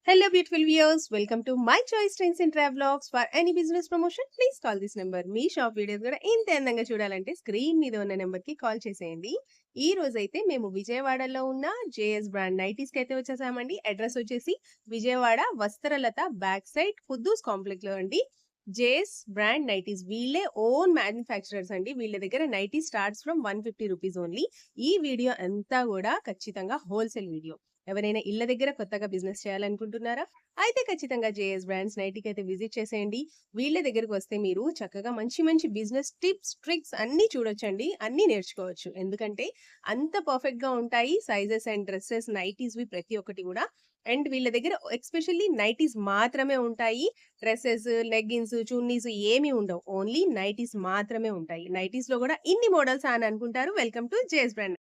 Hello, beautiful viewers. Welcome to My Choice Trains and Travelogs. For any business promotion, please call this number. Me shop videos కూడా ఇంత అందంగా చూడాలంటే screen మీద ఉన్న number కి call చేసేయండి. ఈ రోజు అయితే మేము విజయవాడలో ఉన్న జేఎస్ బ్రాండ్ నైటీస్ కి అయితే వచ్చేసామండి. అడ్రస్ వచ్చేసి Vijayawada Vastralata back side Khuddus complex లో అండి. జేఎస్ బ్రాండ్ నైటీస్ వీళ్ళే ఓన్ మ్యానుఫ్యాక్చరర్స్ అండి. వీళ్ళ దగ్గర nighty starts from 150 rupees only. ఈ వీడియో అంతా కూడా ఖచ్చితంగా హోల్సేల్ వీడియో. ఎవరైనా ఇళ్ళ దగ్గర కొత్తగా బిజినెస్ చేయాలనుకుంటున్నారా? అయితే ఖచ్చితంగా జేఎస్ బ్రాండ్స్ నైటీకి అయితే విజిట్ చేసేయండి. వీళ్ళ దగ్గరకు వస్తే మీరు చక్కగా మంచి మంచి బిజినెస్ టిప్స్ ట్రిక్స్ అన్ని చూడొచ్చండి, అన్ని నేర్చుకోవచ్చు. ఎందుకంటే అంత పర్ఫెక్ట్ గా ఉంటాయి సైజెస్ అండ్ డ్రెస్సెస్ నైటీస్ వి ప్రతి ఒక్కటి కూడా. అండ్ వీళ్ళ దగ్గర ఎక్స్పెషల్లీ నైటీస్ మాత్రమే ఉంటాయి. డ్రెస్సెస్ లెగ్గిన్స్ చున్నీస్ ఏమీ ఉండవు, ఓన్లీ నైటీస్ మాత్రమే ఉంటాయి. నైటీస్ లో కూడా ఇన్ని మోడల్స్ అని అనుకుంటారు. Welcome to JS brand.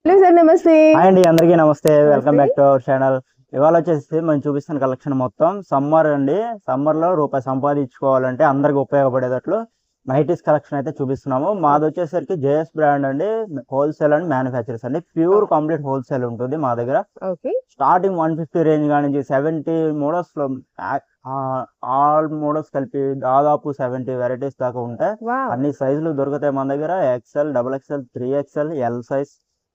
Hello sir, నమస్తే. హాయ్ అండి, అందరికీ నమస్తే. వెల్కమ్ నమస్తే. Back to our channel. ఇవాళ వచ్చేసి మనం చూపిస్తున్న కలెక్షన్ మొత్తం సమ్మర్ అండి. సమ్మర్ లో రూపాయి సంపాదించుకోవాలంటే అందరికి ఉపయోగపడేటట్లు నైటీస్ కలెక్షన్ అయితే చూపిస్తున్నాము. మాది వచ్చేసరికి జేఎస్ బ్రాండ్ అండి, హోల్సేల్ అండ్ మ్యానుఫ్యాక్చరర్స్ అండి. ప్యూర్ కంప్లీట్ హోల్సేల్ ఉంటుంది మా దగ్గర. ఓకే. స్టార్టింగ్ 150 రేంజ్ కానీ 70 మోడల్స్ లో ఆల్ మోడల్స్ కలిపి దాదాపు 70 వెరైటీస్ దాకా ఉంటాయి. వావ్. అన్ని సైజులు దొరుకుతాయి మన దగ్గర. XL, double XL, 3XL, L size,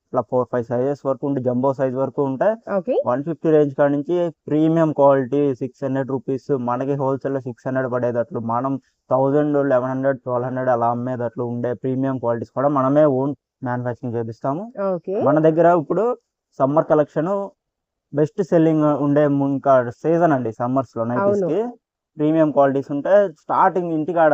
ఇట్లా 4-5 సైజెస్ వరకు ఉంటే జంబో సైజ్ వరకు ఉంటాయి. ఓకే. 150 రేంజ్ కాడ నుంచి ప్రీమియం క్వాలిటీ 600 రూపీస్, మనకి హోల్సేల్ లో 600 పడేటట్లు, మనం 1000, 1100, 1200 అలా అమ్మేటట్లు ఉండే ప్రీమియం క్వాలిటీస్ కూడా మనమే ఓన్ మ్యానుఫ్యాక్చరింగ్ చేపిస్తాము. ఓకే. మన దగ్గర ఇప్పుడు సమ్మర్ కలెక్షన్ బెస్ట్ సెల్లింగ్ ఉండే ఇంకా సీజన్ అండి. సమ్మర్స్ లో నైటీస్ అవును. కి ప్రీమియం క్వాలిటీస్ ఉంటాయి. స్టార్టింగ్ ఇంటికాడ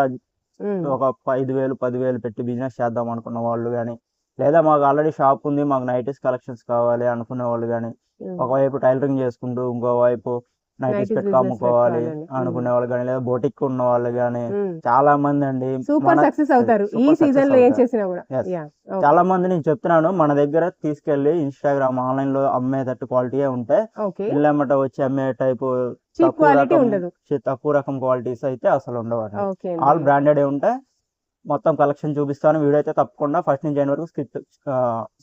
ఉమ్. ఒక 5,000, 10,000 పెట్టి బిజినెస్ చేద్దాం అనుకున్న వాళ్ళు కానీ, లేదా మాకు ఆల్రెడీ షాప్ ఉంది, మాకు నైటీస్ కలెక్షన్స్ కావాలి అనుకునే వాళ్ళు కానీ, ఉమ్. ఒకవైపు టైలరింగ్ చేసుకుంటూ ఇంకోవైపు నైటీస్ నైటీస్ పెట్టి బిజినెస్ అమ్ముకోవాలి పెట్టుకోవాలని. అనుకునే వాళ్ళు కానీ, లేదా బొటిక్ ఉన్న వాళ్ళు కానీ ఉమ్. చాలా మంది అండి. సూపర్ మన సక్సెస్ అవుతారు ఈ సూపర్ సీజన్ సక్సెస్ లో ఏం అవుతారు. చేసినా కూడా. Yes. యా. ఓకే. చాలా మంది నేను చెప్తున్నాను, మన దగ్గర తీసుకెళ్లి ఇన్స్టాగ్రామ్ ఆన్లైన్ లో అమ్మేటట్టు క్వాలిటీ ఉంటాయి. ఓకే. ఇల్లమ్మట వచ్చి అమ్మే టైపు చీప్ క్వాలిటీ ఉండదు. తక్కువ రకం క్వాలిటీస్ అయితే అసలు ఉండవు. ఓకే ఆల్ అండి. బ్రాండెడ్ ఉంటాయి. మొత్తం కలెక్షన్ చూపిస్తాను. వీడియో అయితే తప్పకుండా ఫస్ట్ నుంచి ఎండ్ వరకు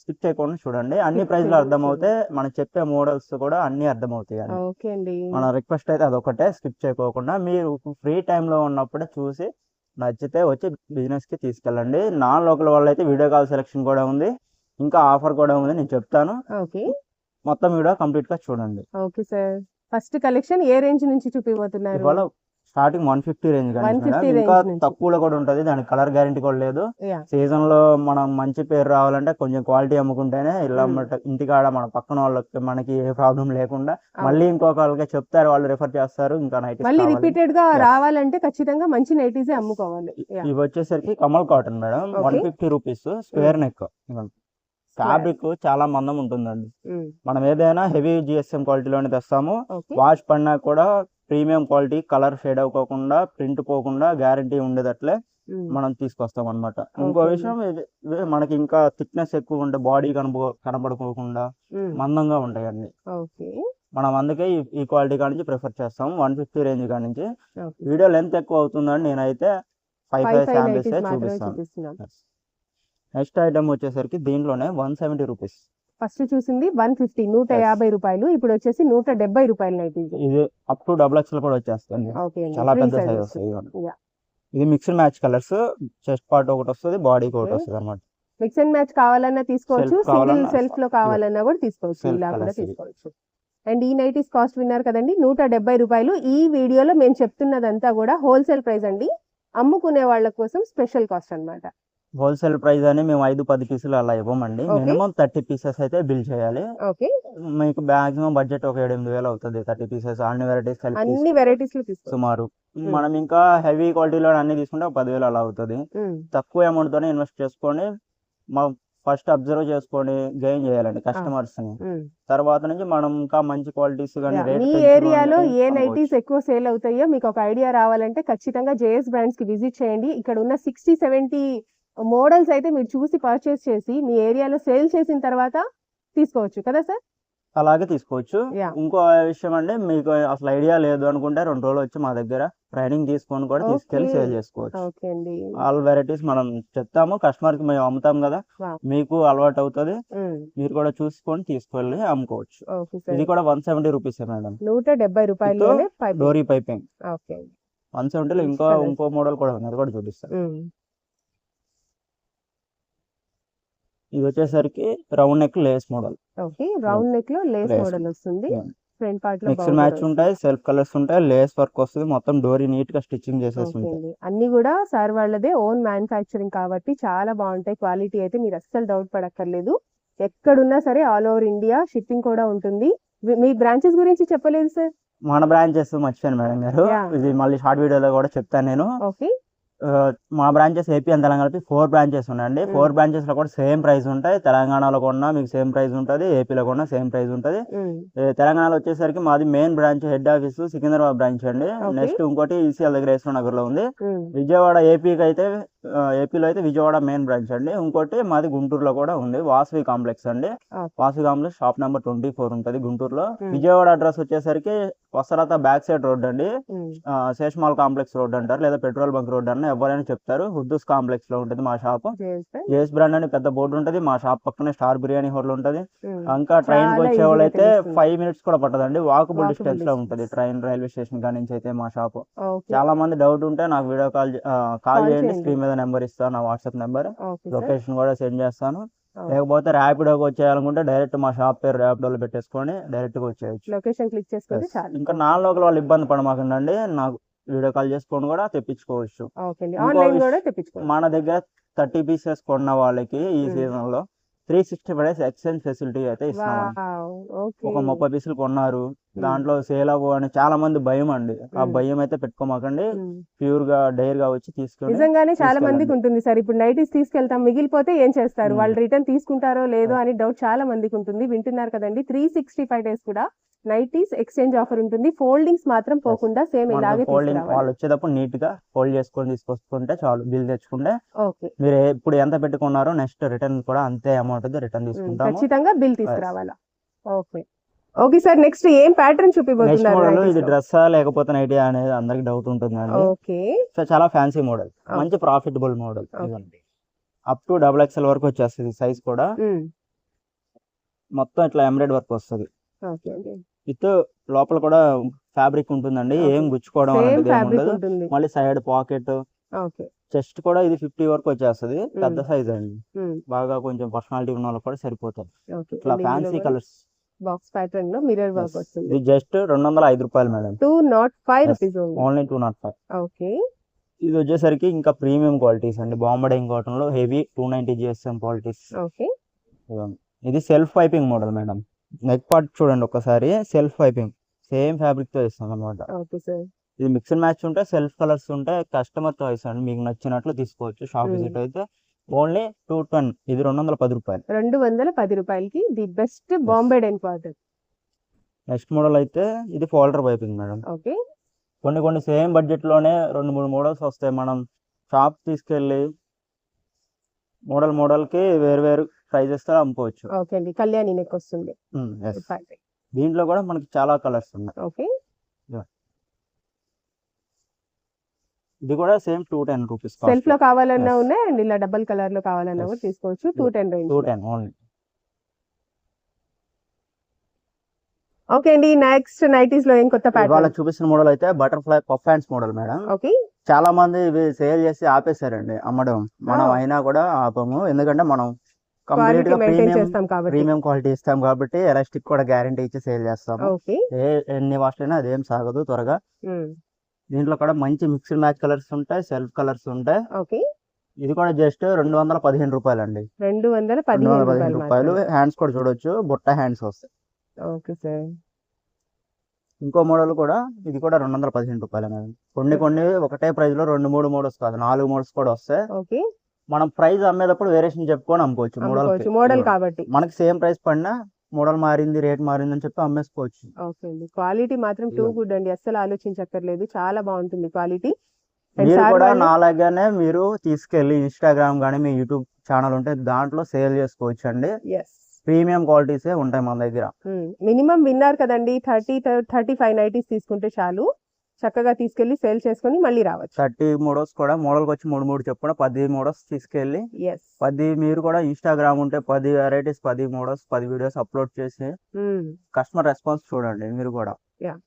స్కిప్ చేయకుండా చూడండి. అన్ని Skip ప్రైజ్లు చేయకుండా అర్థమవుతాయి, మనం చెప్పే మోడల్స్ కూడా అన్ని అర్థమవుతాయి అండి. ఓకే అండి. మన రిక్వెస్ట్ అయితే అదొకటే, స్కిప్ చేయకోకుండా మీరు ఫ్రీ టైంలో ఉన్నప్పుడే చూసి నచ్చితే వచ్చి బిజినెస్ కి తీసుకెళ్ళండి. నాన్ లోకల్ వాళ్ళు అయితే వీడియో కాల్ సెలెక్షన్ కూడా ఉంది, ఇంకా ఆఫర్ కూడా ఉంది, నేను చెప్తాను. ఓకే. మొత్తం వీడియో కంప్లీట్ గా చూడండి. Okay sir. ఫస్ట్ కలెక్షన్ ఏ రేంజ్ నుంచి చూపిపోతున్నారు? ఇవాళ స్టార్టింగ్ 150 రేంజ్ కానీ 150 ఇంకా రేంజ్ నుంచి. తక్కువలో కూడా ఉంటది. దానికి కలర్ గ్యారంటీ కూడా లేదు. యా. సీజన్ లో మనం మంచి పేరు రావాలంటే కొంచెం క్వాలిటీ అమ్ముకుంటేనే ఇలా ఇంటికాడ మన పక్కన వాళ్ళకి మనకి ఏ ప్రాబ్లం లేకుండా మళ్ళీ ఇంకొకరికి చెప్తారు, వాళ్ళు రిఫర్ చేస్తారు. ఇంకా నైటీస్ మళ్ళీ కావాలి. రిపీటెడ్ గా Yes. రావాలంటే ఖచ్చితంగా మంచి నైటీసే అమ్ముకోవాలి. యా. ఇవి వచ్చేసరికి Kamal cotton madam, Okay. 150 rupees square neck. Fabric చాలా మందం ఉంటుందండి. మనం ఏదైనా హెవీ జిఎస్ఎం క్వాలిటీలోనే తెస్తాము. ఓకే. వాష్ పడినా కూడా ప్రీమియం క్వాలిటీ, కలర్ ఫేడ్ అవ్వకుండా, ప్రింట్ పోకుండా గ్యారంటీ ఉండేటట్లే మనం తీసుకొస్తాం అన్నమాట. ఇంకో Okay. విషయం ఇవి మనకి ఇంకా థిక్నెస్ ఎక్కువ ఉంటే బాడీ కనబడుకోకుండా మందంగా ఉంటాయి అన్ని. ఓకే. మనం అందుకే ఈ క్వాలిటీ కాడి నుంచి ప్రిఫర్ చేస్తాం. 150 రేంజ్ కాడి నుంచి. ఓకే. వీడియో లెంత్ ఎక్కువ అవుతుందని నేనైతే 5 శాంపిల్స్ నైటీస్ మాత్రమే చూపిస్తాను. చూపిస్తున్నాం. నెక్స్ట్ ఐటమ్ వచ్చేసరికి దీంట్లోనే 170 రూపీస్. ఫస్ట్ చూసింది 150 150 రూపాయలు, ఇప్పుడు వచ్చేసి 170 రూపాయలు నైటీస్. ఇది అప్ టు డబుల్ ఎక్స్ఎల్ కూడా వచ్చేస్తుంది. ఓకే అండి. చాలా Free పెద్ద size సైజ్ వస్తుంది. వస్తుంది. యా. ఇది mixed match colours. Chest part ఒకటి వస్తుంది, బాడీకి ఒకటి వస్తుంది అనమాట. మిక్స్ అండ్ మ్యాచ్ కావాలన్నా తీసుకోవచ్చు, Self సింగిల్ కావాలన్నా, సెల్ఫ్ లో కావాలన్నా కూడా తీసుకోవచ్చు, Self ఇలా కూడా colours ఇవి. తీసుకోవచ్చు. అండ్ ఈ నైటీస్ కాస్ట్ విన్నారు కదండి, 170 రూపాయలు. ఈ వీడియోలో మేము చెప్తున్నదంతా కూడా హోల్సేల్ ప్రైస్ అండి, అమ్ముకునే వాళ్ళ కోసం స్పెషల్ కాస్ట్ అన్నమాట. హోల్సేల్ ప్రైస్ అని మేము 5-10 పీసులు అలా ఇవ్వమండి. Okay. మినిమం 30 పీసెస్ అయితే బిల్ చేయాలి. ఓకే. మీకు మాక్సిమం బడ్జెట్ ఒక 7-8 అవుతుంది. 30 పీసెస్ అన్ని వెరైటీస్ కలిపి అన్ని వెరైటీస్ లో తీసుకోవచ్చు. సుమారు. మనం ఇంకా హెవీ క్వాలిటీలో అన్ని తీసుకుంటే ఒక 10,000 అలా అవుతుంది. తక్కువ అమౌంట్ తోనే ఇన్వెస్ట్ చేసుకొని ఫస్ట్ అబ్జర్వ్ చేసుకొని గెయిన్ చేయాలండి కస్టమర్స్ ని. తర్వాత నుంచి మనం ఇంకా మంచి క్వాలిటీస్ కానీ మీ ఏరియాలో ఏ నైటీస్ ఎక్కువ సేల్ అవుతాయో మీకు ఒక ఐడియా రావాలంటే ఖచ్చితంగా జేఎస్ బ్రాండ్స్ కి విజిట్ చేయండి. ఇక్కడ ఉన్న 60-70 మోడల్స్ అయితే మీరు చూసి పర్చేస్ చేసి మీ ఏరియాలో సేల్ చేసిన తర్వాత తీసుకోవచ్చు కదా సార్. అలాగే తీసుకోవచ్చు. యా. ఇంకో విషయం అండి, మీకు అసలు ఐడియా లేదు అనుకుంటే 2 రోజులు వచ్చి మా దగ్గర ట్రైనింగ్ తీసుకొని కూడా తీసుకెళ్ళి ఓకే. సేల్ చేసుకోవచ్చు. ఓకే అండి. ఆల్ వెరైటీస్ మనం చెప్తాము, కస్టమర్కి మేము అమ్ముతాం కదా, వావ్. మీకు అలవాటు అవుతుంది, మీరు కూడా చూసుకొని తీసుకెళ్ళి అమ్ముకోవచ్చు. ఓకే ఇది సార్. కూడా 170 రూపీసే మేడం, 170 రూపాయల్లోనే పైపింగ్. డోరీ పైపింగ్. ఓకే అండి. 170లో మంచి ఇంకో కలర్స్. మోడల్ కూడా ఉంది, అది కూడా చూపిస్తాను. ఉమ్. ఇది వచ్చేసరికి round neck Lay's model. Okay, round neck లో లేస్ లేస్ మోడల్ వస్తుంది. Yeah. ఫ్రంట్ పార్ట్ లో మిక్స్డ్ బౌండర్ మ్యాచ్ వస్తుంది. ఉంటాయి, సెల్ఫ్ కలర్స్ ఉంటాయి, లేస్ వర్క్ వస్తుంది, మొత్తం డోరీ నీట్ గా స్టిచ్చింగ్ చేసేసి ఓకే ఉంటాయి. అండి. అన్ని కూడా సార్ వాళ్ళదే ఓన్ మ్యానుఫ్యాక్చరింగ్ కాబట్టి చాలా బాగుంటాయి. క్వాలిటీ అయితే మీరు అస్సలు డౌట్ పడక్కర్లేదు. ఎక్కడున్నా సరే ఆల్ ఓవర్ ఇండియా షిప్పింగ్ కూడా ఉంటుంది. మీ బ్రాంచెస్ గురించి చెప్పలేదు సార్. మన బ్రాంచెస్ మర్చిపోయాను మేడం గారు, Yeah. ఇది మళ్ళీ షార్ట్ వీడియోలో కూడా చెప్తాను నేను. ఓకే. మా బ్రాంచెస్ ఏపీ అండ్ తెలంగాణ కలిపి 4 బ్రాంచెస్ ఉన్నాయండి. 4 బ్రాంచెస్ లో కూడా సేమ్ ప్రైస్ ఉంటాయి. తెలంగాణలో కొన్నా మీకు సేమ్ ప్రైస్ ఉంటుంది, ఏపీలో కొన్నా సేమ్ ప్రైస్ ఉంటుంది. తెలంగాణలో వచ్చేసరికి మాది main branch head office Secunderabad branch అండి. Okay. నెక్స్ట్ ఇంకోటి ఈసీఎల్ దగ్గర యశ్వంత్ నగర్ లో ఉంది. విజయవాడ ఏపీకి అయితే ఏపీలో అయితే విజయవాడ మెయిన్ బ్రాంచ్ అండి. ఇంకోటి మాది గుంటూరులో కూడా ఉంది, వాసవి కాంప్లెక్స్ అండి. వాసవి కాంప్లెక్స్ షాప్ నెంబర్ 24 ఉంటుంది గుంటూరులో. విజయవాడ అడ్రస్ వచ్చేసరికి వసరాత బ్యాక్ సైడ్ రోడ్ అండి, శేషమాల్ కాంప్లెక్స్ రోడ్ అంటారు, లేదా పెట్రోల్ బంక్ రోడ్ అన్న ఎవరైనా చెప్తారు. హుద్దూస్ కాంప్లెక్స్ లో ఉంటుంది మా షాప్. జేఎస్ బ్రాండ్ అని పెద్ద బోర్డు ఉంటుంది. మా షాప్ పక్కనే స్టార్ బిర్యానీ హోటల్ ఉంటుంది. ఇంకా ట్రైన్ కి వచ్చే వాళ్ళైతే 5 minutes కూడా పట్టదండి, వాకబుల్ డిస్టెన్స్ లో ఉంటుంది ట్రైన్ రైల్వే స్టేషన్ కాడి నుంచి అయితే మా షాప్. చాలా మంది డౌట్ ఉంటే నాకు వీడియో కాల్ చేయండి, స్క్రీన్ మీద నెంబర్ ఇస్తాను, నా వాట్సాప్ నెంబర్, లొకేషన్ కూడా సెండ్ చేస్తాను. లేకపోతే ర్యాపిడోకి వచ్చేయాలనుకుంటే డైరెక్ట్ మా షాప్ పేరు ర్యాపిడోలో పెట్టేసుకొని డైరెక్ట్ గా వచ్చేయచ్చు. లొకేషన్ క్లిక్ చేసుకుంటే చాలు. ఇంకా నాన్ లోకల్ వాళ్ళు ఇబ్బంది పడమాకండి, నాకు వీడియో కాల్ చేసుకొని కూడా తెప్పించుకోవచ్చు. ఆన్లైన్ కూడా తెప్పించుకోవచ్చు. మన దగ్గర 30 pieces కొన్న వాళ్ళకి ఈ సీజన్ లో 365 days ఎక్స్చేంజ్ ఫెసిలిటీ అయితే ఇస్తున్నాం. ఒక 30 పీసులు కొన్నారు, దాంట్లో సేల్ అవ్వ అని చాలా మంది భయం అండి. ఆ భయం అయితే పెట్టుకోమాకండి, ప్యూర్ గా డైర్ గా వచ్చి తీసుకొని. నిజంగానే చాలా మందికి ఉంటుంది సార్, ఇప్పుడు నైటీస్ తీసుకెళ్తాం మిగిలిపోతే ఏం చేస్తారు, వాళ్ళు రిటర్న్ తీసుకుంటారో లేదో అని డౌట్ చాలా మందికి ఉంటుంది. వింటున్నారు కదండి, 365 days కూడా నైటీస్ ఎక్స్చేంజ్ ఆఫర్ ఉంటుంది. ఫోల్డింగ్స్ మాత్రం పోకుండా సేమ్ ఇలాగే వాళ్ళు వచ్చేటప్పుడు నీట్ గా ఫోల్డ్ చేసుకొని తీసుకొస్తుంటే చాలు, బిల్ తెచ్చుకుంటే ఓకే. మీరు ఇప్పుడు ఎంత పెట్టుకున్నారో నెక్స్ట్ రిటర్న్ కూడా అంతే అమౌంట్ రిటర్న్ తీసుకుంటాము. ఖచ్చితంగా బిల్ తీసుకురావాలా. ఓకే ఓకే సార్, నెక్స్ట్ ఏం ప్యాటర్న్ చూపిపోతున్నారు? ఇది డ్రెస్ లేకపోతే నైటీ అనేది అందరికి డౌట్ ఉంటుందండి. ఓకే. సో చాలా ఫ్యాన్సీ మోడల్, మంచి profitable model, up to XXL వరకు వచ్చేస్తుంది సైజ్ కూడా. మొత్తం ఇట్లా ఎంబ్రాయిడరీ వర్క్ వస్తుంది, విత్ లోపల కూడా ఫ్యాబ్రిక్ ఉంటుందండి, ఏం గుచ్చుకోవడం అనేది ఉండదు. మళ్ళీ సైడ్ పాకెట్, చెస్ట్ కూడా ఇది 50 వరకు వచ్చేస్తుంది, పెద్ద సైజ్ అండి. బాగా కొంచెం పర్సనాలిటీ ఉన్న వాళ్ళకి కూడా సరిపోతుంది. ఇట్లా ఫ్యాన్సీ కలర్స్ బాక్స్ ప్యాటర్న్ లో మిర్రర్ వర్క్ వస్తుంది. ఇది జస్ట్ 205 రూపాయలు మేడం, 205 రూపీస్ ఓన్లీ 205. ఓకే. ఇది వచ్చేసరికి ఇంకా ప్రీమియం క్వాలిటీస్ అండి, బాంబడింగ్ కాటన్ లో హెవీ 290 GSM క్వాలిటీస్. ఓకే. ఇది self piping model madam. Neck part చూడండి ఒకసారి, సెల్ఫ్ పైపింగ్ సేమ్ ఫ్యాబ్రిక్ తో ఇస్తాం అనమాట. ఇది మిక్స్ అండ్ మ్యాచ్ ఉంటాయి, సెల్ఫ్ కలర్స్ ఉంటాయి, కస్టమర్ చాయిస్ అండి, మీకు నచ్చినట్లు తీసుకోవచ్చు. షాప్ విజిట్ అయితే ఓన్లీ 210, ఇది 210 రూపాయలు. 210 రూపాయలకి ది బెస్ట్ బాంబే డెన్ క్వార్టర్. నెక్స్ట్ మోడల్ అయితే ఇది ఫోల్డర్ పైపింగ్ మేడం. ఓకే. కొన్ని సేమ్ బడ్జెట్ లోనే 2-3 మోడల్స్ వస్తాయి. మనం షాప్ తీసుకెళ్ళి మోడల్ కి వేరు ప్రైజెస్ తో అమ్ముకోవచ్చు. ఓకే అండి, కళ్యాణి నెక్ వస్తుంది. దీంట్లో కూడా మనకి చాలా కలర్స్ ఉన్నాయి. ఓకే. ఇది కూడా సేమ్ 210 రూపీస్. సెల్ఫ్ లో కావాలన్నా ఉన్నాయి అండ్ ఇలా డబుల్ కలర్ లో కావాలన్నా కూడా తీసుకోవచ్చు. 210 రేంజ్. 210 ఓన్లీ. ఓకే అండి, నెక్స్ట్ నైటీస్ లో ఏం కొత్త ప్యాటర్న్? ఇవాళ చూపిస్తున్న మోడల్ అయితే butterfly puff hands model madam. Okay. చాలా మంది ఇవి సేల్ చేసి ఆపేశారండి అమ్మడం, మనం అయినా కూడా ఆపము, ఎందుకంటే మనం కంప్లీట్ గా ప్రీమియం క్వాలిటీ ఇస్తాం కాబట్టి ఎలాస్టిక్ కూడా గ్యారంటీ ఇచ్చి సేల్ చేస్తాము. ఎన్ని వాష్ అయినా అదేం సాగదు త్వరగా. దీంట్లో కూడా మంచి మిక్స్డ్ మ్యాచ్ కలర్స్ ఉంటాయి, సెల్ఫ్ కలర్స్ ఉంటాయి. ఇది కూడా జస్ట్ 215 రూపాయలు అండి, 215 రూపాయలు. హ్యాండ్స్ కూడా చూడొచ్చు, బుట్ట హ్యాండ్స్ వస్తాయి. Okay sir. ఇంకో మోడల్ కూడా, ఇది కూడా 215 రూపాయలు మేడం. కొన్ని ఒకటే ప్రైస్ లో 2-3 మోడల్స్ కాదు, 4 మోడల్స్ కూడా వస్తాయి. మనం ప్రైస్ అమ్మేటప్పుడు వేరియేషన్ చెప్పుకొని అమ్ముకోవచ్చు. మోడల్ కాబట్టి మనకి సేమ్ ప్రైస్ పడినా మోడల్ మారింది, రేట్ మారింది అని చెప్పి అమ్మేసుకోవచ్చు. ఓకే అండి, క్వాలిటీ మాత్రం టూ గుడ్ అండి, అస్సలు ఆలోచించక్కర్లేదు, చాలా బాగుంటుంది క్వాలిటీ. మీరు కూడా నాలాగానే మీరు తీసుకెళ్లి ఇన్స్టాగ్రామ్ గానీ మీ యూట్యూబ్ ఛానల్ ఉంటే దాంట్లో సేల్ చేసుకోవచ్చు అండి. ప్రీమియం క్వాలిటీసే ఉంటాయి మన దగ్గర. మినిమం విన్నారు కదండి, 35 నైటీస్ తీసుకుంటే చాలు, చక్కగా తీసుకెళ్లి సేల్ చేసుకొని మళ్ళీ రావచ్చు. 30 మోడల్స్ కూడా మోడల్కి వచ్చి 3 చెప్పున 10 మోడల్స్ తీసుకెళ్ళి ఎస్ 10 మీరు కూడా ఇన్స్టాగ్రామ్ ఉంటే 10 వెరైటీస్ 10 మోడల్స్ 10 వీడియోస్ అప్లోడ్ చేసి కస్టమర్ రెస్పాన్స్ చూడండి మీరు కూడా. Yeah.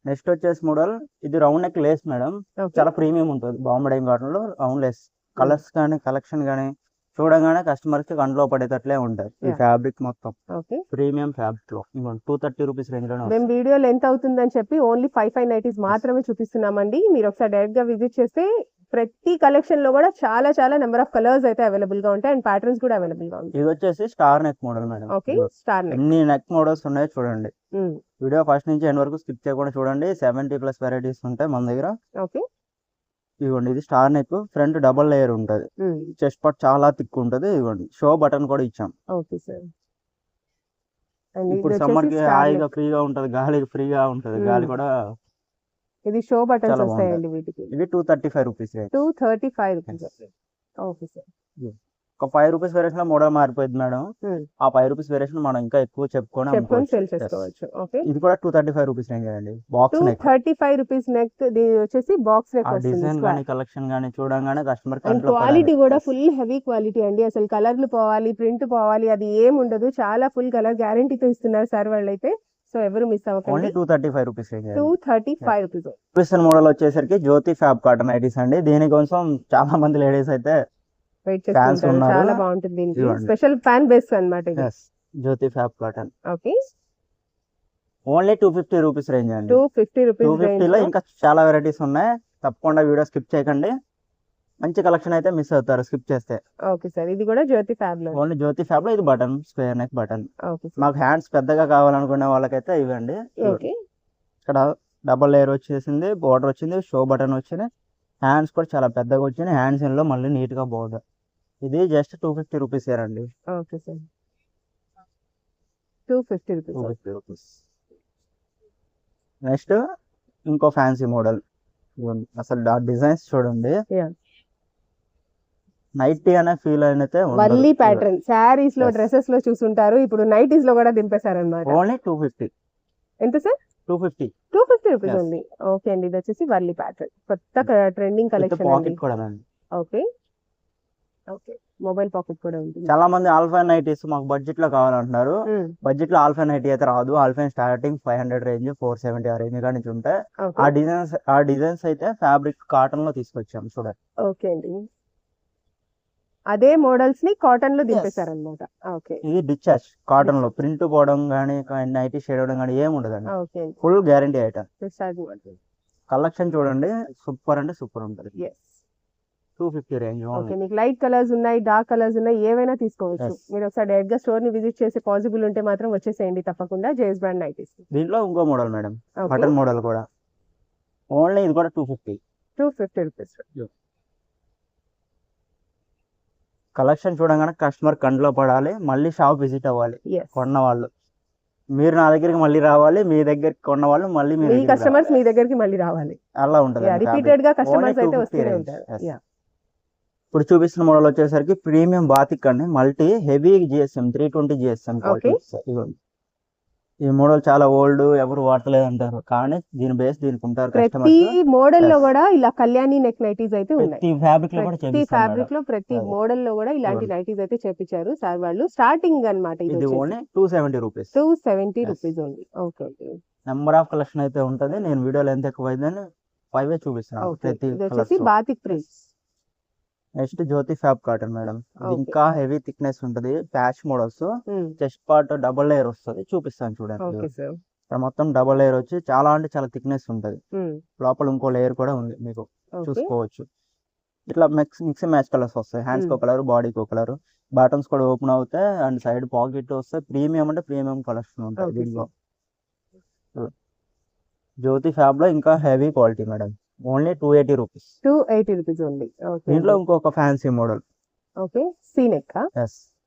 నెక్స్ట్ వచ్చేసి మోడల్ ఇది రౌండ్ నెక్ లేస్ మేడం, చాలా ప్రీమియం ఉంటుంది. బాంబే డైమ్ కాటన్ లో రౌండ్ లేస్, కలర్స్ కానీ కలెక్షన్ కానీ చూడగానే కస్టమర్ కి కంట్లో పడేటట్లే ఉంటాయి. ఈ ఫ్యాబ్రిక్ మొత్తం ప్రీమియం ఫ్యాబ్రిక్ లో 230 రూపీస్ రేంజ్ లో. మేము వీడియో లెంత్ అవుతుందని చెప్పి ఓన్లీ 5 నైటీస్ మాత్రమే చూపిస్తున్నామండి. మీరు ఒకసారి డైరెక్ట్ గా విజిట్ చేస్తే ప్రతి కలెక్షన్ లో కూడా చాలా చాలా నెంబర్ ఆఫ్ కలర్స్ అయితే అవైలబుల్ గా ఉంటాయి అండ్ ప్యాటర్న్స్ కూడా అవైలబుల్ గా ఉంటాయి. ఇది వచ్చేసి star neck model madam. Okay, star neck. ఎన్ని నెక్ మోడల్స్ ఉన్నాయో చూడండి. వీడియో ఫస్ట్ నుంచి ఎండ్ వరకు స్కిప్ చేయకుండా చూడండి. 70+ వెరైటీస్ ఉంటాయి మన దగ్గర. ఓకే, ఇవ్వండి ఇది star neck, front double layer ఉంటది, చెస్ట్ పార్ట్ చాలా థిక్ ఉంటది. ఇవ్వండి షో బటన్ కూడా ఇచ్చాం. Okay sir. ఇప్పుడు సమ్మర్ కి హాయిగా ఫ్రీగా ఉంటది, గాలి ఫ్రీగా ఉంటది, గాలి కూడా. ఇది షో బటన్స్ వస్తాయండి వీటికి. ఇది 235 రూపీస్. 235 రూపీస్. Okay sir. ఒక 5 రూపీస్ వేరియేషన్ లో మోడల్ మారిపోయింది మేడం. ఆ 5 రూపీస్ వేరియేషన్ మనం ఇంకా ఎక్కువ చెప్పుకొని సేల్ చేసుకోవచ్చు. ఓకే, ఇది కూడా 235 రూపీస్ రేంజ్ అండి. Box neck 235 rupees neck. ఇది వచ్చేసి బాక్స్ నెక్ వస్తుంది. డిజైన్ గానీ కలెక్షన్ గానీ చూడగానే కస్టమర్ క్వాలిటీ కూడా ఫుల్ హెవీ క్వాలిటీ అండి. అసలు కలర్లు పోవాలి, ప్రింట్ పోవాలి, అది ఏం ఉండదు. చాలా ఫుల్ కలర్ గ్యారంటీతో ఇస్తున్నారు సార్ వాళ్ళైతే. సో ఎవరు మిస్ అవ్వకండి. 235 rupees range. 235 rupees. Crystal model వచ్చేసరికి జ్యోతి ఫ్యాబ్ కాటన్ నైటీస్ అండి. దీనికోసం చాలా మంది లేడీస్ అయితే వెయిట్ చేస్తుంటారు. చాలా బాగుంటుంది. దీనికి స్పెషల్ ఫ్యాన్ బేస్ అన్నమాట ఇది. Jyothi fab cotton. Okay, only 250 rupees range అండి. 250 రూపీస్. 250 లో ఇంకా చాలా వెరైటీస్ ఉన్నాయి. తప్పకుండా వీడియో స్కిప్ చేయకండి. మంచి కలెక్షన్ అయితే మిస్ అవుతారు స్కిప్ చేస్తే. ఓకే సార్, ఇది కూడా జ్యోతి ఫ్యాబ్ లో. ఓన్లీ జ్యోతి ఫ్యాబ్ లో. ఇది button, square neck button. Okay, మాకు హ్యాండ్స్ పెద్దగా కావాలనుకునే వాళ్ళకైతే ఇవ్వండి. ఓకే, ఇక్కడ డబల్ లేయర్ వచ్చేసింది, బోర్డర్ వచ్చింది, షో బటన్ వచ్చింది, హ్యాండ్స్ కూడా చాలా పెద్దగా వచ్చింది. హ్యాండ్స్ లో మళ్ళీ నీట్ గా బోర్డర్. ఇది జస్ట్ 250 రూపీస్ అండి. Okay sir, 250 rupees. నెక్స్ట్ ఇంకో ఫ్యాన్సీ మోడల్. అసలు ఆ డిజైన్స్ చూడండి, నైటీ అనే ఫీల్ అయితే వల్లీ ప్యాటర్న్. శారీస్ లో, డ్రెస్సెస్ లో చూసుంటారు, ఇప్పుడు నైటీస్ లో కూడా దింపేశారు అన్నమాట. ఓన్లీ 250. ఎంత సార్? 250 రూపీస్ ఉంది. ఓకే అండి, ఇది వచ్చేసి వల్లీ ప్యాటర్న్, కొత్త trending collection. Okay, okay, mobile pocket కూడా ఉంది. చాలా మంది ఆల్ఫా నైటీస్ మాకు బడ్జెట్ లో కావాలంటున్నారు. బడ్జెట్ లో ఆల్ఫా నైటీ అయితే రాదు. ఆల్ఫా స్టార్టింగ్ 500 రేంజ్, 470 ఆ రేంజ్ కానీ ఉంటాయి. ఆ డిజైన్స్ అయితే ఫ్యాబ్రిక్ కాటన్ లో తీసుకొచ్చాం చూడండి. ఓకే అండి, అదే మోడల్స్ ని కాటన్ లో దింపేశారు అన్నమాట. ఓకే, ఇది డిచార్జ్ కాటన్ లో ప్రింట్ పోవడం గానీ నైటీ షేడ్ అవడం గానీ ఏమి ఉండదండి. Full guarantee item. కలెక్షన్ చూడండి, సూపర్ అంటే సూపర్ ఉంటుంది. 250 రేంజ్. ఓకే, మీకు లైట్ కలర్స్ ఉన్నాయి, డార్క్ కలర్స్ ఉన్నాయి, ఏవైనా తీసుకోవచ్చు. మీరు ఒకసారి డైరెక్ట్ గా స్టోర్ ని విజిట్ చేసి పాసిబుల్ ఉంటే మాత్రం వచ్చేసేయండి తప్పకుండా. JS brand nighties. దీంట్లో ఇంకో మోడల్ మేడం, బటన్ మోడల్ కూడా. ఓన్లీ ఇది కూడా 250 రూపీస్. కలెక్షన్ చూడగానే కస్టమర్ కంట్లో పడాలి, మళ్ళీ షాప్ విజిట్ అవ్వాలి. కొన్న వాళ్ళు మీరు నా దగ్గరికి మళ్ళీ రావాలి, మీ దగ్గరికి కొన్న వాళ్ళు మళ్ళీ మీ కస్టమర్స్ మీ దగ్గరికి మళ్ళీ రావాలి. అలా ఉంటుంది. రిపీటెడ్ గా కస్టమర్స్ అయితే వస్తూనే ఉంటారు. ఇప్పుడు చూపిస్తున్న మోడల్ వచ్చేసరికి ప్రీమియం బాతిక్ అండి, మల్టీ హెవీ GSM 320 GSM. ఈ మోడల్ చాలా ఓల్డ్, ఎవరు వాడతలేదు అంటారు, కానీ దీని బేస్ దీనికి ఉంటారు. ప్రతి మోడల్ లో కూడా ఇలా కళ్యాణి నెక్ నైటీస్ అయితే ఉన్నాయి. ప్రతి ఫ్యాబ్రిక్ లో ప్రతి మోడల్ లో కూడా ఇలాంటి నైటీస్ అయితే చేపించారు సార్ వాళ్ళు. స్టార్టింగ్ అన్నమాట. ఇది only 270 rupees. 270 rupees only. Okay, number of collection అయితే ఉంటది. నేను వీడియోలో ఎంత ఎక్కువ అయిందని 5 చూపిస్తున్నాను. ప్రతి బాతిక్ ప్రింట్స్. నెక్స్ట్ జ్యోతి ఫ్యాబ్ కాటన్ మేడం. ఇది ఇంకా హెవీ థిక్నెస్ ఉంటది. Patch models, chest part double layer వస్తుంది. చూపిస్తాను చూడండి. మొత్తం డబుల్ లేయర్ వచ్చి చాలా అంటే చాలా థిక్నెస్ ఉంటది. లోపల ఇంకో లేయర్ కూడా ఉంది, మీకు చూసుకోవచ్చు. ఇట్లా మిక్స్ మ్యాచ్ కలర్స్ వస్తాయి. హ్యాండ్స్ కో కలర్, బాడీకి ఒక కలర్, బటన్స్ కూడా ఓపెన్ అవుతాయి అండ్ సైడ్ పాకెట్ వస్తాయి. ప్రీమియం అంటే ప్రీమియం కలెక్షన్ ఉంటాయి దీంట్లో. జ్యోతి ఫ్యాబ్ లో ఇంకా heavy quality madam. Only 280 rupees. 280 rupees only. దీంట్లో ఇంకొక ఫ్యాన్సీ మోడల్. ఓకే, సీనెక్.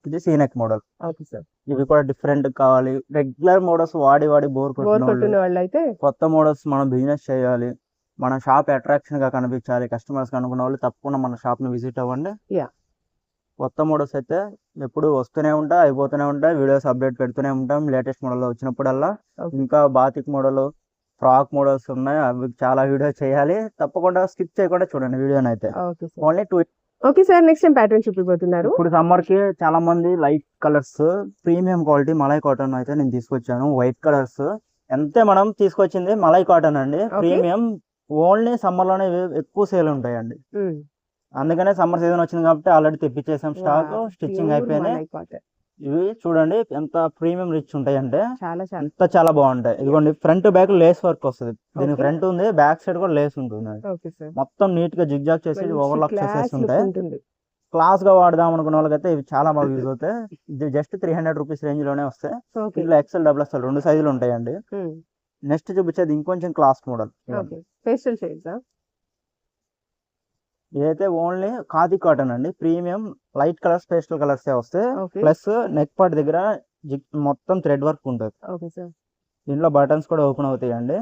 ఇది సీనెక్ మోడల్. ఓకే సార్, ఇవి కూడా డిఫరెంట్ కావాలి. రెగ్యులర్ మోడల్స్ వాడి బోర్ కొట్టిన వాళ్ళు అయితే కొత్త మోడల్స్ మనం బిజినెస్ చేయాలి, మన షాప్ అట్రాక్షన్ గా కనిపించాలి, కస్టమర్స్ అనుకున్న వాళ్ళు తప్పకుండా మన షాప్ ని విజిట్ అవ్వండి. కొత్త మోడల్స్ అయితే ఎప్పుడు వస్తూనే ఉంటాయి, అయిపోతూనే ఉంటాయి. వీడియోస్ అప్డేట్ పెడుతూనే ఉంటాం లేటెస్ట్ మోడల్ వచ్చినప్పుడల్లా. ఓకే. ఇంకా బాతిక్ మోడల్, ఫ్రాక్ మోడల్స్ ఉన్నాయి. అవి చాలా వీడియోస్ చేయాలి. తప్పకుండా స్కిప్ చేయకుండా చూడండి వీడియోని అయితే. Okay sir. Only 2. Okay sir, next time pattern చూపిపోతున్నారు. ఇప్పుడు సమ్మర్ కి చాలా మంది లైట్ కలర్స్ ప్రీమియం క్వాలిటీ మలై కాటన్ అయితే నేను తీసుకొచ్చాను. వైట్ కలర్స్ అంతే మనం తీసుకొచ్చింది మలై కాటన్ అండి. ఓకే. ప్రీమియం ఓన్లీ సమ్మర్ లోనే ఇవి ఎక్కువ సేల్ ఉంటాయండి. అందుకనే సమ్మర్ సీజన్ వచ్చింది కాబట్టి ఆల్రెడీ తెప్పించేసాం స్టాక్. స్టిచ్చింగ్ అయిపోయినాయి. ఇవి చూడండి ఎంత ప్రీమియం రిచ్ ఉంటాయి అంటే చాలా చాలా అంత చాలా బాగుంటాయి. ఇదిగోండి ఫ్రంట్ బ్యాక్ లేస్ వర్క్ వస్తుంది. దీనికి ఓకే. ఫ్రంట్ ఉంది, బ్యాక్ సైడ్ కూడా లేస్ ఉంటుంది. Okay sir. మొత్తం నీట్ గా జిగ్జాగ్ చేసి మంచి ఓవర్లాక్ క్లాస్ చేసేసి లుక్ ఉంటాయి. ఉంటుంది. క్లాస్ గా వాడదాం అనుకున్న వాళ్ళకైతే ఇవి చాలా బాగా యూజ్ అవుతాయి. ఇది జస్ట్ 300 రూపీస్ రేంజ్ లోనే వస్తాయి. ఓకే. ఇందులో ఎక్సెల్, డబుల్ ఎక్సెల్ 2 సైజులు ఉంటాయండి. నెక్స్ట్ చూపించేది ఇంకొంచెం class modal. Okay. Pastel shades. ఇదైతే ఓన్లీ ఖాదీ కాటన్ అండి. Premium light colours, pastel colours వస్తాయి. ఓకే. ప్లస్ నెక్ పార్ట్ దగ్గర మొత్తం థ్రెడ్ వర్క్ ఉంటుంది. Okay sir. దీంట్లో బటన్స్ కూడా ఓపెన్ అవుతాయండి.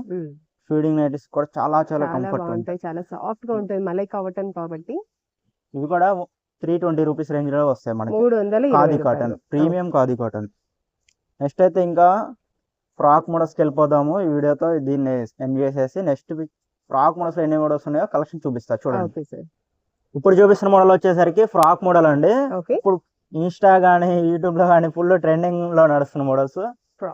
ఫీడింగ్ నైటీస్ కూడా చాలా చాలా చాలా కంఫర్ట్ ఉంది. బాగుంటాయి, చాలా సాఫ్ట్ గా ఉంటుంది మలై కాటన్ కాబట్టి. ఇవి కూడా 320 రూపీస్ రేంజ్ లో వస్తాయి మనకి. 320 khadi cotton, premium khadi cotton. Next అయితే ఇంకా ఫ్రాక్ మోడల్స్ కి వెళ్ళిపోదాము. ఈ వీడియోతో దీన్ని ఎండ్ చేసేసి నెక్స్ట్ ఫ్రాక్ మోడల్స్ లో ఎన్ని మోడల్స్ ఉన్నాయో కలెక్షన్ చూపిస్తా చూడండి. Okay sir. ఇప్పుడు చూపిస్తున్న మోడల్ వచ్చేసరికి ఫ్రాక్ మోడల్ అండి. ఓకే. ఇప్పుడు ఇన్స్టా గానీ యూట్యూబ్ లో కానీ ఫుల్ ట్రెండింగ్ లో నడుస్తున్న మోడల్స్.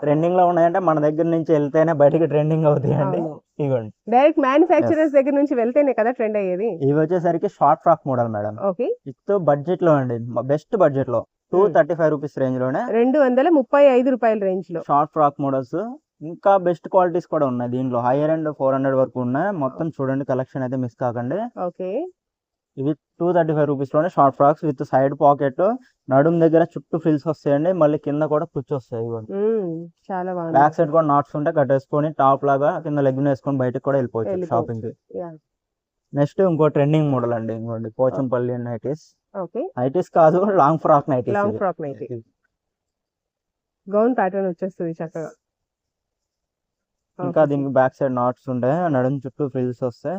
ట్రెండింగ్ లో ఉన్నాయంటే మన దగ్గర నుంచి వెళ్తేనే బయటికి ట్రెండింగ్ అవుతాయండి. ఇవ్వండి డైరెక్ట్ మ్యానుఫ్యాక్చరర్స్ దగ్గర నుంచి వెళ్తేనే కదా ట్రెండ్ అయ్యేది. ఇవి వచ్చేసరికి short frock model madam. Okay. With budget లో అండి, బెస్ట్ బడ్జెట్ లో 235 రూపీస్ రేంజ్ లోనే 235 రూపాయల రేంజ్ లో షార్ట్ ఫ్రాక్ మోడల్స్. ఇంకా బెస్ట్ క్వాలిటీస్ కూడా ఉన్నాయి దీంట్లో. హైయర్ అండ్ 400 వరకు ఉన్నాయి. మొత్తం చూడండి, కలెక్షన్ అయితే మిస్ కాకండి. ఓకే. ఇవి 235 రూపీస్ లోనే short frocks with side pocket, నడుం దగ్గర చుట్టూ ఫ్రిల్స్ వస్తాయండి. మళ్ళీ కింద కూడా కుచ్చు వస్తాయి. చాలా బాగుంది. బ్యాక్ సైడ్ కూడా నాట్స్ ఉంటాయి. కట్టేసుకొని టాప్ లాగా కింద లెగ్ వేసుకొని బయటకు కూడా వెళ్ళిపోవచ్చు షాపింగ్ కి. నెక్స్ట్ ఇంకో ట్రెండింగ్ మోడల్ అండి, ఇంకోటి పోచంపల్లి నైటీస్. ఓకే. నైటీస్ కాదు, long frock nighties. Long frock nighty gown pattern వచ్చేస్తుంది చక్కగా. ఇంకా దీనికి బ్యాక్ సైడ్ నాట్స్ ఉంటాయి, నడుం చుట్టూ ఫ్రిల్స్ వస్తాయి.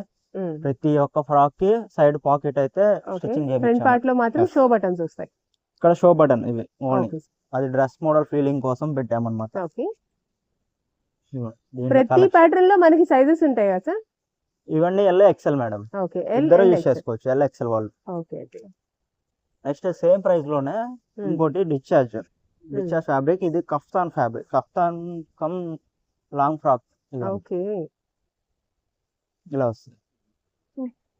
ప్రతి ఒక్క ఫ్రాక్ కి సైడ్ పాకెట్ అయితే స్టిచ్చింగ్ ఫ్రంట్ పార్ట్ లో మాత్రం షో బటన్స్ వస్తాయి. ఇక్కడ షో బటన్ ఇవి ఓన్లీ అది డ్రెస్ మోడల్ ఫీలింగ్ కోసం పెట్టామన్నమాట. ఓకే. ప్రతి ప్యాటర్న్ లో మనకి సైజెస్ ఉంటాయి కదా సార్? ఇవన్నీ ఎల్ ఎక్సెల్ మేడం. ఓకే. ఇద్దరు యూస్ చేసుకోవచ్చు, ఎల్ ఎక్సెల్ వాళ్ళు. ఓకే. నెక్స్ట్ సేమ్ ప్రైస్ లోనే ఇంకోటి డిశ్చార్జ్ ఫ్యాబ్రిక్. ఇది kaftan fabric, kaftan come long frock. Okay. ఇలా వస్తుంది.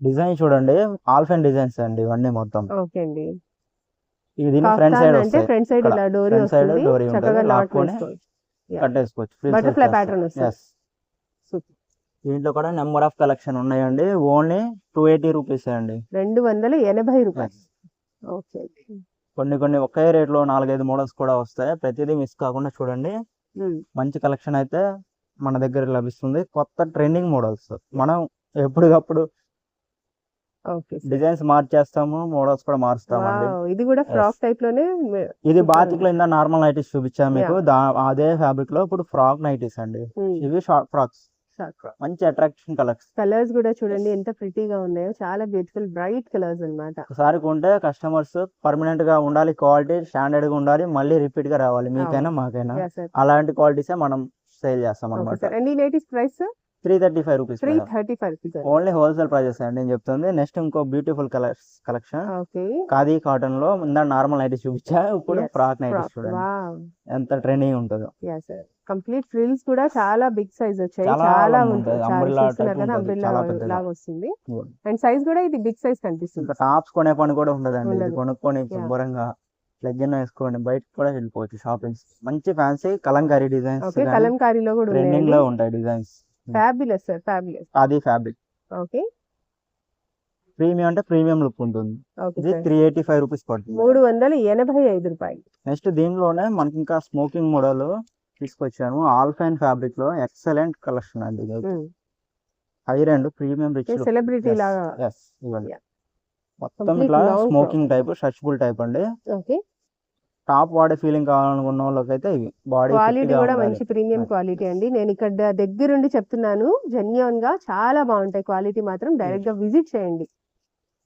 డిజైన్ చూడండి, ఆల్ఫెన్ డిజైన్స్ అండి ఇవన్నీ మొత్తం. ఓకే అండి. ఇది ఫ్రంట్ సైడ్ వస్తాయి. ఫ్రంట్ సైడ్ ఇలా డోరీ వస్తుంది, చక్కగా లాట్ వేసుకోవచ్చు, కట్టేసుకోవచ్చు. బటర్ఫ్లై ప్యాటర్న్ వస్తుంది. దీంట్లో కూడా నెంబర్ ఆఫ్ కలెక్షన్ ఉన్నాయండి. ఓన్లీ 280 రూపీస్ అండి. 280 రూపాయలు. ఓకే. కొన్ని ఒకే రేట్ లో 4-5 మోడల్స్ కూడా వస్తాయి. ప్రతిదీ మిస్ కాకుండా చూడండి. మంచి కలెక్షన్ అయితే మన దగ్గర లభిస్తుంది. కొత్త ట్రెండింగ్ మోడల్స్ మనం ఎప్పటికప్పుడు డిజైన్స్ మార్చేస్తాము, మోడల్స్ కూడా మారుస్తామండి. ఇది కూడా ఫ్రాక్ టైప్ లోనే. ఇది బాతిక్ లో ఇందా నార్మల్ నైటీస్ చూపించాము మీకు, అదే ఫ్యాబ్రిక్ లో ఇప్పుడు ఫ్రాక్ నైటీస్ అండి. ఇవి షార్ట్ ఫ్రాక్స్, మంచి అట్రాక్షన్ కలర్స్. కలర్స్ కూడా చూడండి ఎంత ప్రిటీగా ఉన్నాయో, చాలా బ్యూటిఫుల్ బ్రైట్ కలర్స్ అన్నమాట. ఒకసారి కొంటే కస్టమర్స్ పర్మనెంట్ గా ఉండాలి, క్వాలిటీ స్టాండర్డ్ గా ఉండాలి, మళ్ళీ రిపీట్ గా రావాలి, మీకైనా మాకైనా. అలాంటి క్వాలిటీసే మనం సేల్ చేస్తాం అన్నమాట. 335 రూపీస్. 335 ఓన్లీ హోల్సేల్ ప్రైజెస్ అండి నేను చెప్తుంది. నెక్స్ట్ ఇంకో బ్యూటిఫుల్ కలెక్షన్ ఖాదీ కాటన్ లో ఇందా నార్మల్ నైటీస్ చూపించా, ఇప్పుడు ఫ్రాక్ నైటీస్ చూడండి ఎంత ట్రెండింగ్ ఉంటుందో. కంప్లీట్ ఫ్రిల్స్ కూడా చాలా బిగ్ సైజ్ వచ్చాయి, చాలా ఉంటుంది, లాగా వస్తుంది. అండ్ సైజ్ కూడా ఇది బిగ్ సైజ్ కనిపిస్తుంది. టాప్స్ కొనే పని కూడా ఉండదండి, ఇది కొనుక్కొని శుభ్రంగా లెగ్గిన్ వేసుకొని బయటకు కూడా వెళ్ళిపోవచ్చు షాపింగ్. మంచి ఫ్యాన్సీ కలంకారీ డిజైన్స్, కలంకారీలో కూడా ట్రెండింగ్ లో ఉంటాయి డిజైన్స్. Fabulous sir, fabulous. అది ఫ్యాబ్రిక్. ఓకే. ప్రీమియం అంటే ప్రీమియం లుక్ ఉంటుంది. ఇది 385 రూపీస్ పడుతుంది. 385 రూపాయలు. నెక్స్ట్ దీనిలోనే మనకి ఇంకా స్మోకింగ్ మోడల్ తీసుకొచ్చాను. ఆల్ఫైన్ ఫ్యాబ్రిక్ లో ఎక్సలెంట్ కలెక్షన్ అండి. Higher and premium rich celebrity లాగా మొత్తం ఇట్లా స్మోకింగ్ టైప్, స్ట్రెచబుల్ టైప్ అండి. టాప్ వాడే ఫీలింగ్ కావాలనుకున్న వాళ్ళకైతే ఇవి బాడీ క్వాలిటీ కూడా మంచి ప్రీమియం క్వాలిటీ అండి. నేను ఇక్కడ దగ్గరుండి చెప్తున్నాను, జెన్యూన్ గా చాలా బాగుంటాయి క్వాలిటీ మాత్రం. డైరెక్ట్ గా విజిట్ చేయండి.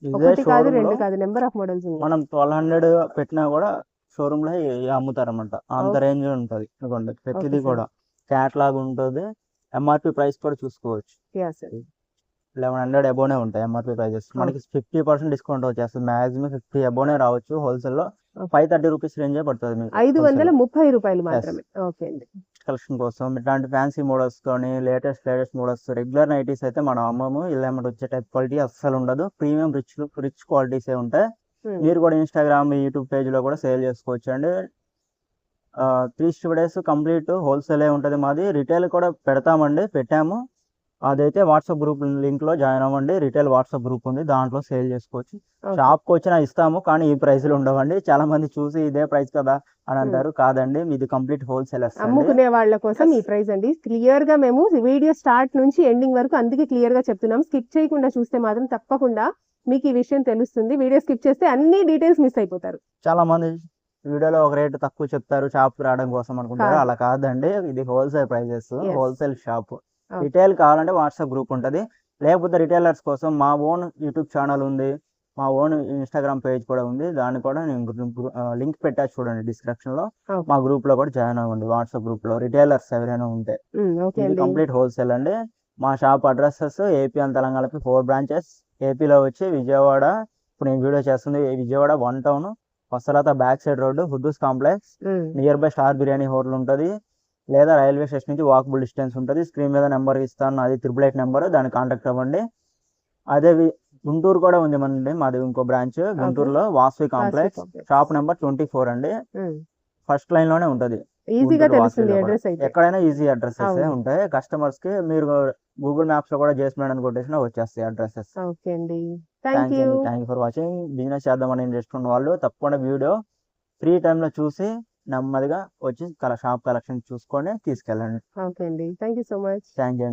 ఇదే ఒకటి కాదు, షోరూమ్ లో 2 కాదు, నెంబర్ ఆఫ్ మోడల్స్ ఉన్నాయి. మనం 1200 పెట్టినా కూడా షోరూమ్ లో అమ్ముతారన్నమాట. అంత ఓకే. రేంజ్ ఉంటది. ఇదిగోండి ఓకే ప్రతిదీ సార్. కూడా క్యాట్లాగ్ ఉంటుంది. ఎంఆర్పి ప్రైస్ కూడా చూసుకోవచ్చు. Yeah sir. 1100 అబోనే ఉంటాయి ఎంఆర్పి ప్రైజెస్. ఓకే. మనకి 50% డిస్కౌంట్ వచ్చేస్తుంది. మాక్సిమం 50 అబోనే రావచ్చు హోల్సేల్ లో. ఓకే. 530 రూపీస్ రేంజే పడుతుంది మీకు హోల్సేల్ లో. రూ. 530 ఎస్ మాత్రమే. ఓకే అండి. కలెక్షన్ కోసం ఇట్లాంటి ఫ్యాన్సీ మోడల్స్ కానీ లేటెస్ట్ మోడల్స్ రెగ్యులర్ నైటీస్ అయితే మనం అమ్మము. ఇలా ఏమంటే వచ్చే టైప్ క్వాలిటీ అస్సలు ఉండదు. ప్రీమియం రిచ్ క్వాలిటీసే ఉంటాయి. మీరు కూడా ఇన్స్టాగ్రామ్ యూట్యూబ్ పేజ్ లో కూడా సేల్ చేసుకోవచ్చు అండి. 3 డేస్ కంప్లీట్ హోల్సేలే ఉంటుంది మాది. రిటైల్ కూడా పెట్టాము. అదైతే వాట్సాప్ గ్రూప్ లింక్ లో జాయిన్ అవ్వండి. రిటైల్ వాట్సాప్ గ్రూప్ ఉంది, దాంట్లో సేల్ చేసుకోవచ్చు. ఓకే. షాప్కి వచ్చినా ఇస్తాము, కానీ ఈ ప్రైస్లు ఉండవండి. చాలా మంది చూసి ఇదే ప్రైస్ కదా అని అంటారు. కాదండి, మీది కంప్లీట్ హోల్సేలర్స్ అండి. అమ్ముకునే వాళ్ళ కోసం ఈ ప్రైస్ అండి. క్లియర్ గా మేము వీడియో స్టార్ట్ నుంచి ఎండింగ్ వరకు అందుకే క్లియర్ గా చెప్తున్నాం. స్కిప్ చేయకుండా చూస్తే మాత్రం తప్పకుండా మీకు ఈ విషయం తెలుస్తుంది. వీడియో స్కిప్ చేస్తే అన్ని డీటెయిల్స్ మిస్ అయిపోతారు. చాలా మంది వీడియోలో ఒక రేటు తక్కువ చెప్తారు షాప్ రావడం కోసం అనుకుంటారు. కాదు. అలా కాదండి, ఇది wholesale prices, Yes. Wholesale shop. Okay. Retail కావాలంటే వాట్సాప్ గ్రూప్ ఉంటుంది. లేకపోతే రిటైలర్స్ కోసం మా ఓన్ యూట్యూబ్ ఛానల్ ఉంది, మా ఓన్ ఇన్స్టాగ్రామ్ పేజ్ కూడా ఉంది. దాన్ని కూడా నేను లింక్ పెట్టా చూడండి డిస్క్రిప్షన్ లో. Okay. మా గ్రూప్ లో కూడా జాయిన్ అవ్వండి వాట్సాప్ గ్రూప్ లో, రిటైలర్స్ ఎవరైనా ఉంటే. ఓకే ఇది అండి. కంప్లీట్ హోల్సేల్ అండి. మా షాప్ అడ్రసెస్ ఏపీ అండ్ తెలంగాణకి 4 బ్రాంచెస్. ఏపీలో వచ్చి విజయవాడ, ఇప్పుడు నేను వీడియో చేస్తుంది విజయవాడ 1 టౌన్, వసరాత బ్యాక్ సైడ్ రోడ్డు, హుద్దూస్ complex, near by star biryani hotel ఉంటుంది. లేదా రైల్వే స్టేషన్ నుంచి వాకబుల్ డిస్టెన్స్ ఉంటుంది. స్క్రీన్ మీద నెంబర్ ఇస్తాను, అది 888 నెంబర్, దాన్ని కాంటాక్ట్ అవ్వండి. అదే గుంటూరు కూడా ఉంది మాది ఇంకో బ్రాంచ్ గుంటూరులో, వాసవి కాంప్లెక్స్, షాప్ నెంబర్ 24 అండి. ఫస్ట్ లైన్ లోనే ఉంటది. ఈజీగా గుంటూరు తెలుస్తుంది వాసవిలో కూడా. అడ్రస్ అయితే. ఎక్కడైనా ఈజీ అడ్రసెస్ అవును. ఉంటాయి. కస్టమర్స్ కి మీరు గూగుల్ మ్యాప్స్ లో కూడా చేస్తున్నాడు అని కొట్టేసినా వచ్చేస్తాయి అడ్రసెస్. ఓకే అండి. Thank you. Thank you for watching. Business చేద్దామని ఇంట్రెస్ట్ ఉన్న వాళ్ళు తప్పకుండా వీడియో ఫ్రీ టైంలో చూసి నెమ్మదిగా వచ్చి షాప్ కలెక్షన్ చూసుకొని తీసుకెళ్ళండి. ఓకే అండి. Thank you so much. Thank you.